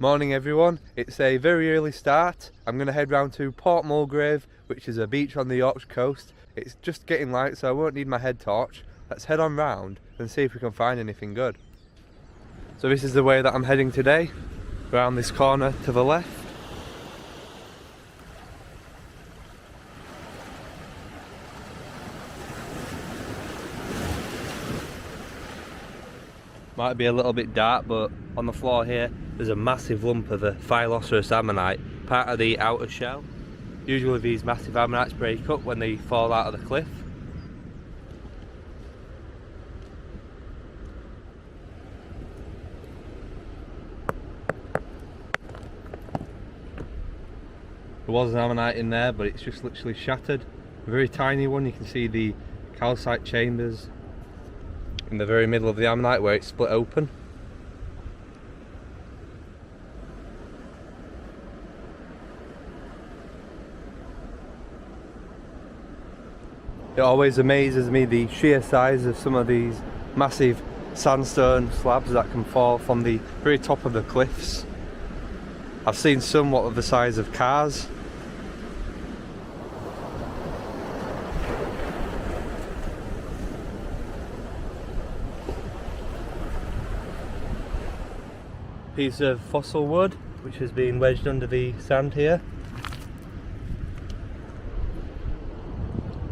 Morning everyone, it's a very early start. I'm going to head round to Port Mulgrave, which is a beach on the Yorkshire Coast. It's just getting light so I won't need my head torch. Let's head on round and see if we can find anything good. So this is the way that I'm heading today, round this corner to the left. Might be a little bit dark, but on the floor here there's a massive lump of a Phylloceras ammonite, part of the outer shell. Usually these massive ammonites break up when they fall out of the cliff. There was an ammonite in there, but it's just literally shattered. A very tiny one. You can see the calcite chambers in the very middle of the ammonite where it's split open. It always amazes me the sheer size of some of these massive sandstone slabs that can fall from the very top of the cliffs. I've seen some what of the size of cars. Piece of fossil wood which has been wedged under the sand here.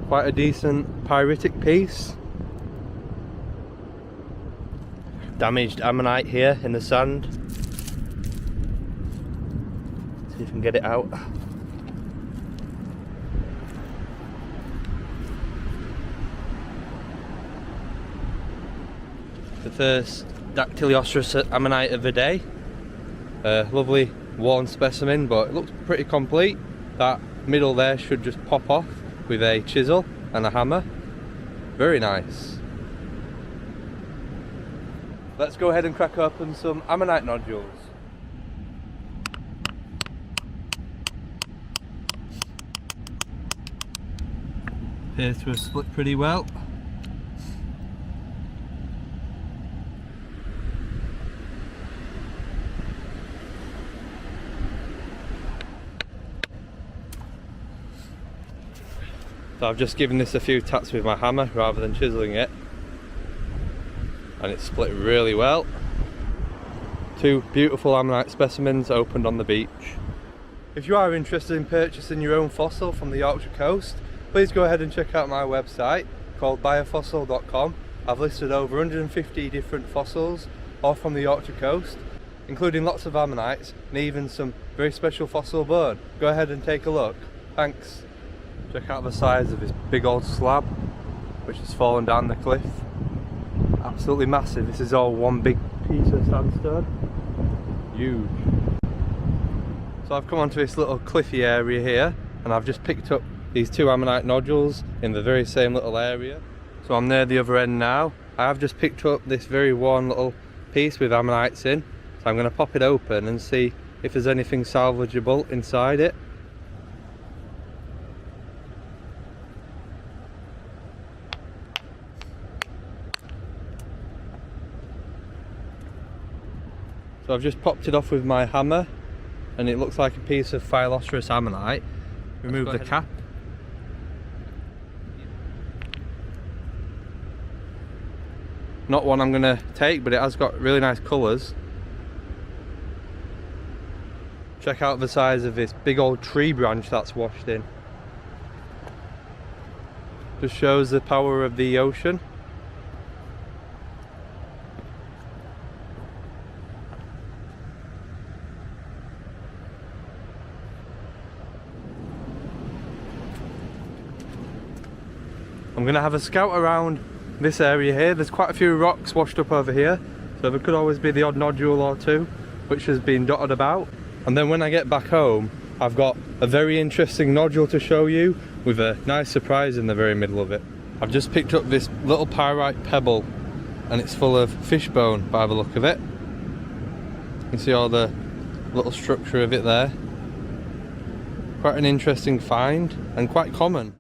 Quite a decent pyritic piece. Damaged ammonite here in the sand. See if we can get it out. The first Dactylioceras ammonite of the day. Lovely worn specimen, but it looks pretty complete. That middle there should just pop off with a chisel and a hammer. Very nice. Let's go ahead and crack open some ammonite nodules. Appears to have split pretty well. So I've just given this a few taps with my hammer rather than chiseling it, and it's split really well. Two beautiful ammonite specimens opened on the beach. If you are interested in purchasing your own fossil from the Yorkshire Coast, please go ahead and check out my website called biofossil.com. I've listed over 150 different fossils, all from the Yorkshire Coast, including lots of ammonites and even some very special fossil bone. Go ahead and take a look. Thanks. Check out the size of this big old slab which has fallen down the cliff. Absolutely massive. This is all one big piece of sandstone. Huge. So I've come onto this little cliffy area here and I've just picked up these two ammonite nodules in the very same little area. So I'm near the other end now. I have just picked up this very worn little piece with ammonites in. So I'm going to pop it open and see if there's anything salvageable inside it. So I've just popped it off with my hammer and it looks like a piece of Phylloceras ammonite. Remove the cap. Not one I'm going to take, but it has got really nice colours. Check out the size of this big old tree branch that's washed in. Just shows the power of the ocean. I'm going to have a scout around this area here. There's quite a few rocks washed up over here, so there could always be the odd nodule or two which has been dotted about. And then when I get back home, I've got a very interesting nodule to show you with a nice surprise in the very middle of it. I've just picked up this little pyrite pebble and it's full of fish bone by the look of it. You can see all the little structure of it there. Quite an interesting find and quite common.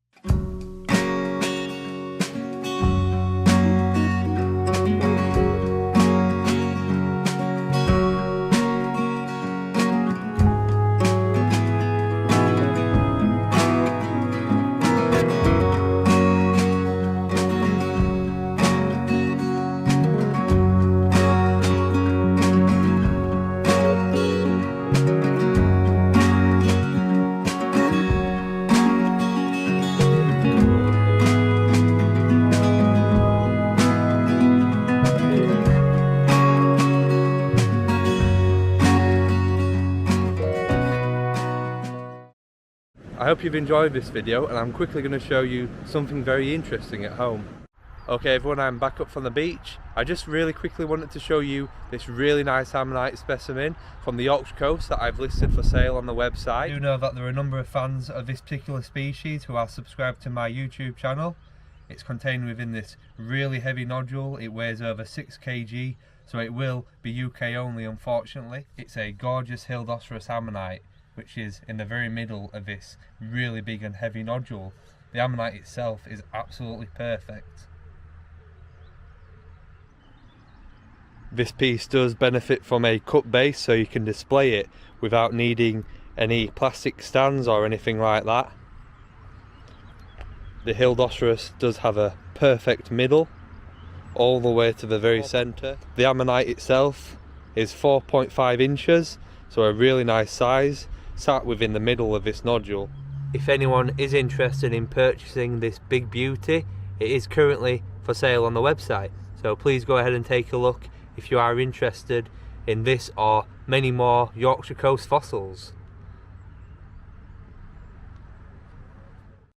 hope you've enjoyed this video, and I'm quickly going to show you something very interesting at home. Okay everyone, I'm back up from the beach. I just really quickly wanted to show you this really nice ammonite specimen from the Yorkshire Coast that I've listed for sale on the website. I do know that there are a number of fans of this particular species who are subscribed to my YouTube channel. It's contained within this really heavy nodule. It weighs over 6 kg, so it will be UK only, unfortunately. It's a gorgeous Hildocerus ammonite, which is in the very middle of this really big and heavy nodule. The ammonite itself is absolutely perfect. This piece does benefit from a cut base, so you can display it without needing any plastic stands or anything like that. The Hildocerus does have a perfect middle all the way to the very centre. The ammonite itself is 4.5 inches, so a really nice size, sat within the middle of this nodule. If anyone is interested in purchasing this big beauty, it is currently for sale on the website, so please go ahead and take a look if you are interested in this or many more Yorkshire Coast fossils.